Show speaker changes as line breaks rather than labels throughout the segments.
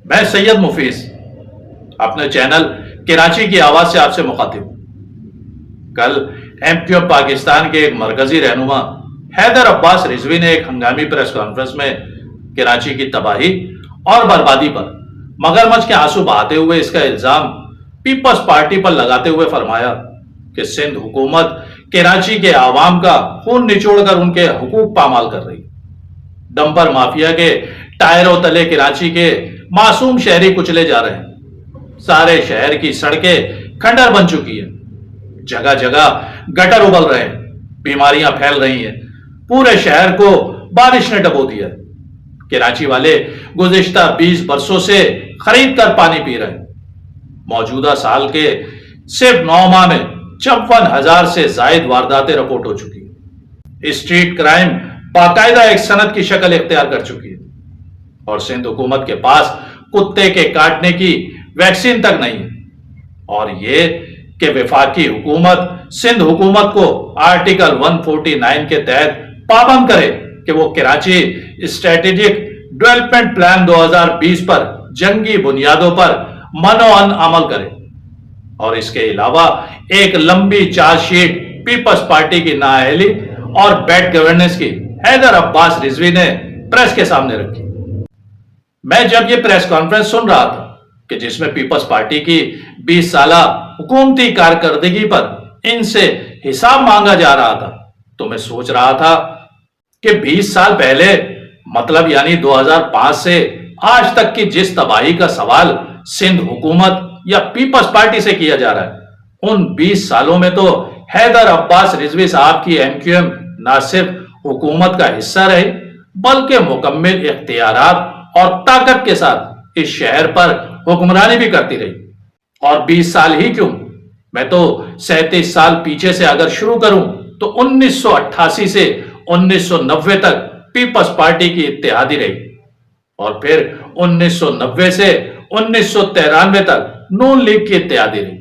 میں سید مفیز اپنے چینل کراچی کی آواز سے آپ سے مخاطب ہوں۔ کل ایم کیو ایم پاکستان کے ایک مرکزی رہنما حیدر عباس رضوی نے ایک ہنگامی پریس کانفرنس میں کراچی کی تباہی اور بربادی پر مگرمچھ کے آنسو بہاتے ہوئے اس کا الزام پیپلز پارٹی پر لگاتے ہوئے فرمایا کہ سندھ حکومت کراچی کے عوام کا خون نچوڑ کر ان کے حقوق پامال کر رہی، ڈمپر مافیا کے ٹائروں تلے کراچی کے معصوم شہری کچلے جا رہے ہیں، سارے شہر کی سڑکیں کھنڈر بن چکی ہیں، جگہ جگہ گٹر ابل رہے ہیں، بیماریاں پھیل رہی ہیں، پورے شہر کو بارش نے ڈبو دیا ہے۔ کراچی والے گزشتہ 20 برسوں سے خرید کر پانی پی رہے ہیں۔ موجودہ سال کے صرف 9 ماہ میں 54,000 سے زائد وارداتیں رپورٹ ہو چکی ہیں۔ اسٹریٹ کرائم باقاعدہ ایک صنعت کی شکل اختیار کر چکی ہے، اور سندھ حکومت کے پاس کتے کے کاٹنے کی ویکسین تک نہیں ہے، اور یہ کہ وفاقی حکومت سندھ حکومت کو آرٹیکل 149 کے تحت پابند کرے کہ وہ کراچی اسٹریٹجک ڈیولپمنٹ پلان 2020 پر جنگی بنیادوں پر منوعن عمل کرے، اور اس کے علاوہ ایک لمبی چارج شیٹ پیپلز پارٹی کی نااہلی اور بیڈ گورننس کی حیدر عباس رضوی نے پریس کے سامنے رکھی۔ میں جب یہ پریس کانفرنس سن رہا تھا کہ جس میں پیپلز پارٹی کی 20 سالہ حکومتی کارکردگی پر ان سے حساب مانگا جا رہا تھا، تو میں سوچ رہا تھا کہ 20 سال پہلے، مطلب یعنی 2005 سے آج تک کی جس تباہی کا سوال سندھ حکومت یا پیپلز پارٹی سے کیا جا رہا ہے، ان 20 سالوں میں تو حیدر عباس رضوی صاحب کی ایم کیو ایم نہ صرف حکومت کا حصہ رہی بلکہ مکمل اختیارات اور طاقت کے ساتھ اس شہر پر حکمرانی بھی کرتی رہی۔ اور 20 سال ہی کیوں، میں تو 37 سال پیچھے سے اگر شروع کروں تو 1988 سے 1990 تک پیپلز پارٹی کی اتحادی رہی، اور پھر 1990 سے 1993 تک نون لیگ کی اتحادی رہی۔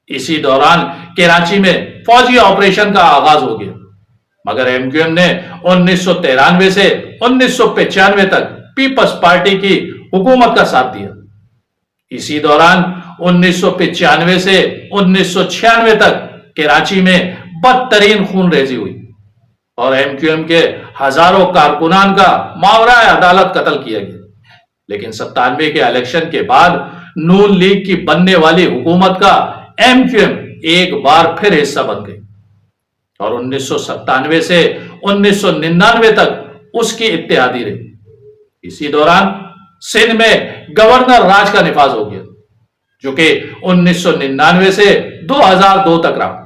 اسی دوران کراچی میں فوجی آپریشن کا آغاز ہو گیا، مگر ایم کیو ایم نے 1993 سے 1995 تک پیپلز پارٹی کی حکومت کا ساتھ دیا۔ اسی دوران 1995 سے 1996 تک کراچی میں بدترین خون ریزی ہوئی، اور ایم کیو ایم کے ہزاروں کارکنان کا ماورائے عدالت قتل کیا گیا۔ لیکن 97 کے الیکشن کے بعد نون لیگ کی بننے والی حکومت کا ایم کیو ایم ایک بار پھر حصہ بن گئی، اور 1997 سے 1999 تک اس کی اتحادی رہی۔ اسی دوران سندھ میں گورنر راج کا نفاذ ہو گیا، جو کہ 1999 سے 2002 تک رہا۔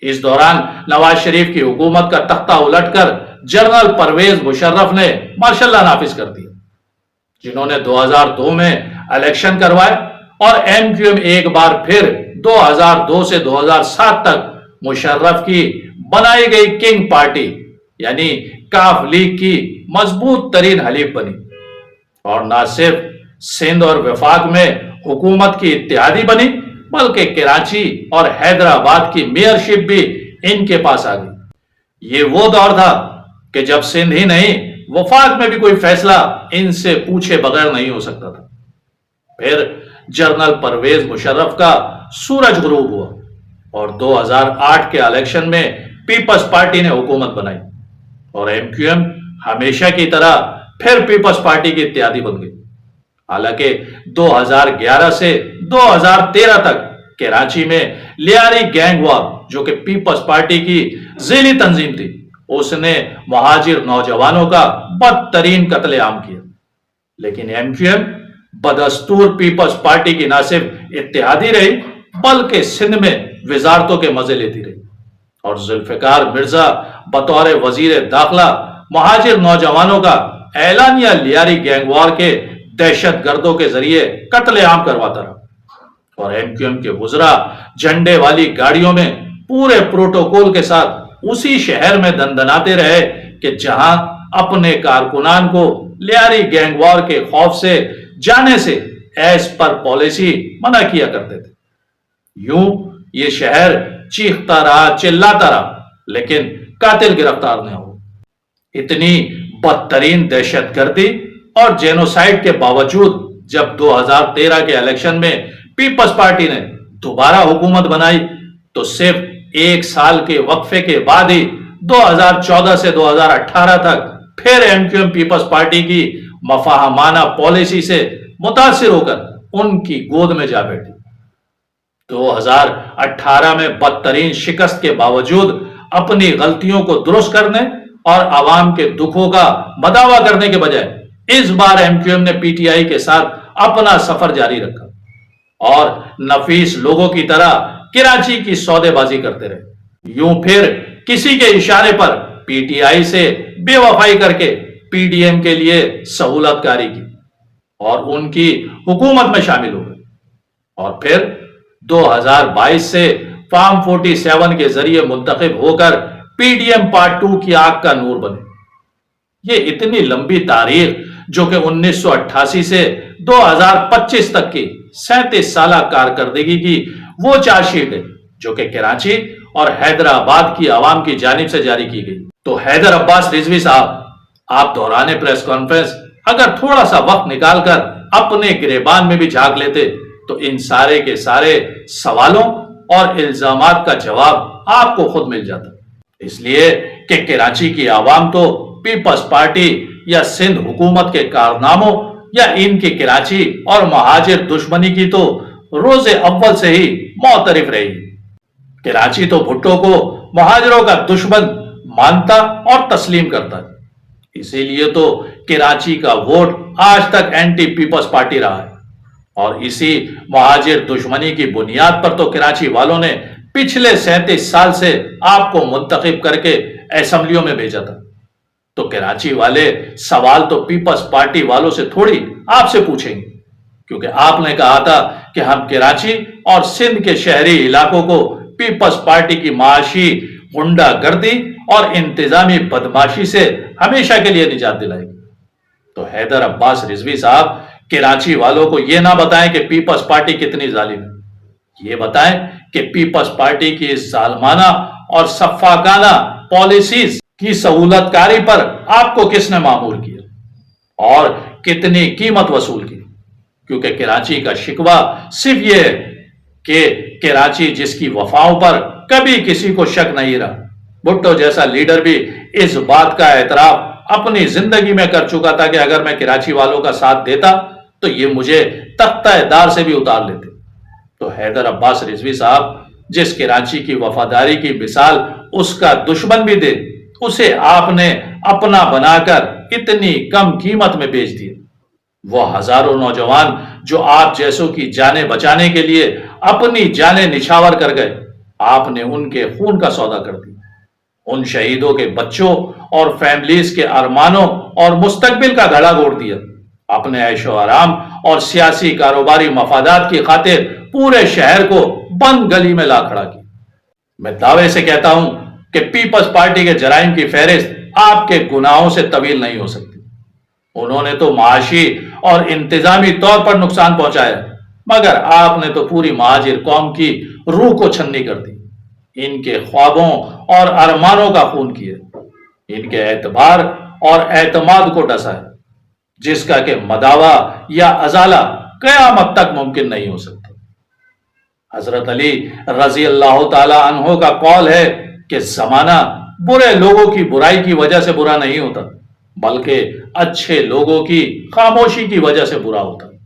اس دوران نواز شریف کی حکومت کا تختہ الٹ کر جنرل پرویز مشرف نے مارشل لا نافذ کر دیا، جنہوں نے 2002 میں الیکشن کروائے، اور ایم کیو ایم ایک بار پھر 2002 سے 2007 تک مشرف کی بنائی گئی کنگ پارٹی یعنی کاف لیگ کی مضبوط ترین حلیف بنی، اور نہ صرف سندھ اور وفاق میں حکومت کی اتحادی بنی بلکہ کراچی اور حیدرآباد کی میئرشپ بھی ان کے پاس آ گئی۔ یہ وہ دور تھا کہ جب سندھ ہی نہیں وفاق میں بھی کوئی فیصلہ ان سے پوچھے بغیر نہیں ہو سکتا تھا۔ پھر جنرل پرویز مشرف کا سورج غروب ہوا، اور 2008 کے الیکشن میں پیپلز پارٹی نے حکومت بنائی، اور ایم کیو ایم ہمیشہ کی طرح پھر پیپلز پارٹی کی اتحادی بن گئی۔ حالانکہ 2011 سے 2013 تک کراچی میں لیاری گینگ وار، جو کہ پیپلز پارٹی کی ذیلی تنظیم تھی، اس نے مہاجر نوجوانوں کا بدترین قتل عام کیا، لیکن ایم کیو ایم بدستور پیپلز پارٹی کی نہ صرف اتحادی رہی بلکہ سندھ میں وزارتوں کے مزے لیتی رہی، اور ذوالفقار مرزا بطور وزیر داخلہ مہاجر نوجوانوں کا اعلانیہ لیاری گینگ وار کے دہشت گردوں کے ذریعے قتل عام کرواتا رہا، اور ایم کیو ایم کے وزراء جھنڈے والی گاڑیوں میں پورے پروٹوکول کے ساتھ اسی شہر میں دندناتے رہے کہ جہاں اپنے کارکنان کو لیاری گینگ وار کے خوف سے جانے سے ایس پر پالیسی منع کیا کرتے تھے۔ یوں یہ شہر چیختا رہا، چلاتا رہا، لیکن قاتل گرفتار نہ ہو۔ اتنی بدترین دہشت گردی اور جینوسائیڈ کے باوجود جب 2013 کے الیکشن میں پیپلز پارٹی نے دوبارہ حکومت بنائی تو صرف ایک سال کے وقفے کے بعد ہی 2014 سے 2018 تک پھر ایم کیو ایم پیپلز پارٹی کی مفاہمانہ پالیسی سے متاثر ہو کر ان کی گود میں جا بیٹھی۔ 2018 میں بدترین شکست کے باوجود اپنی غلطیوں کو درست کرنے اور عوام کے دکھوں کا مداوا کرنے کے بجائے اس بار ایم کیو ایم نے پی ٹی آئی کے ساتھ اپنا سفر جاری رکھا اور نفیس لوگوں کی طرح کراچی کی سودے بازی کرتے رہے۔ یوں پھر کسی کے اشارے پر پی ٹی آئی سے بے وفائی کر کے پی ڈی ایم کے لیے سہولت کاری کی اور ان کی حکومت میں شامل ہو گئے، اور پھر 2022 سے فارم 47 کے ذریعے منتخب ہو کر پی ڈی ایم پارٹ 2 کی آنکھ کا نور بنے۔ یہ اتنی لمبی تاریخ جو کہ 1988 سے 2025 تک کی 37 سالہ کارکردگی کی وہ چارج شیٹ ہے جو کہ کراچی اور حیدرآباد کی عوام کی جانب سے جاری کی گئی۔ تو حیدر عباس رضوی صاحب، آپ دوران پریس کانفرنس اگر تھوڑا سا وقت نکال کر اپنے گریبان میں بھی جھانک لیتے تو ان سارے کے سارے سوالوں اور الزامات کا جواب آپ کو خود مل جاتا۔ اس لیے کہ کراچی کی عوام تو پیپلز پارٹی یا سندھ حکومت کے کارناموں یا ان کی کراچی اور مہاجر دشمنی کی تو روز اول سے ہی معترف رہی۔ کراچی تو بھٹو کو مہاجروں کا دشمن مانتا اور تسلیم کرتا ہے، اسی لیے تو کراچی کا ووٹ آج تک اینٹی پیپلز پارٹی رہا ہے، اور اسی مہاجر دشمنی کی بنیاد پر تو کراچی والوں نے پچھلے 37 سال سے آپ کو منتخب کر کے اسمبلیوں میں بھیجا تھا۔ تو کراچی والے سوال تو پیپلز پارٹی والوں سے تھوڑی آپ سے پوچھیں گے، کیونکہ آپ نے کہا تھا کہ ہم کراچی اور سندھ کے شہری علاقوں کو پیپلز پارٹی کی معاشی غنڈہ گردی اور انتظامی بدماشی سے ہمیشہ کے لیے نجات دلائے گی۔ تو حیدر عباس رضوی صاحب کراچی والوں کو یہ نہ بتائیں کہ پیپلز پارٹی کتنی ظالم ہے، یہ بتائیں کہ پیپلز پارٹی کی اس ظالمانہ اور سفاکانہ پالیسیز کی سہولت کاری پر آپ کو کس نے مامور کیا اور کتنی قیمت وصول کی، کیونکہ کراچی کا شکوہ صرف یہ ہے کہ کراچی جس کی وفاؤں پر کبھی کسی کو شک نہیں رہا۔ بھٹو جیسا لیڈر بھی اس بات کا اعتراف اپنی زندگی میں کر چکا تھا کہ اگر میں کراچی والوں کا ساتھ دیتا تو یہ مجھے تختہ دار سے بھی اتار لیتے۔ تو حیدر عباس رضوی صاحب جس کراچی کی وفاداری کی مثال اس کا دشمن بھی دے، اسے آپ نے اپنا بنا کر اتنی کم قیمت میں بیچ دیے۔ وہ ہزاروں نوجوان جو آپ جیسوں کی جانیں بچانے کے لیے اپنی جانیں نچھاور کر گئے، آپ نے ان کے خون کا سودا کر دیا۔ ان شہیدوں کے بچوں اور فیملیز کے ارمانوں اور مستقبل کا گھڑا گھوڑ دیا۔ اپنے عیش و آرام اور سیاسی کاروباری مفادات کی خاطر پورے شہر کو بند گلی میں لا کھڑا کیا۔ میں دعوے سے کہتا ہوں کہ پیپلز پارٹی کے جرائم کی فہرست آپ کے گناہوں سے طویل نہیں ہو سکتی۔ انہوں نے تو معاشی اور انتظامی طور پر نقصان پہنچایا، مگر آپ نے تو پوری مہاجر قوم کی روح کو چھنی کر دی، ان کے خوابوں اور ارمانوں کا خون کیا، ان کے اعتبار اور اعتماد کو ڈسا ہے، جس کا کہ مداوا یا ازالہ قیامت تک ممکن نہیں ہو سکتا۔ حضرت علی رضی اللہ تعالی عنہ کا قول ہے کہ زمانہ برے لوگوں کی برائی کی وجہ سے برا نہیں ہوتا، بلکہ اچھے لوگوں کی خاموشی کی وجہ سے برا ہوتا ہے۔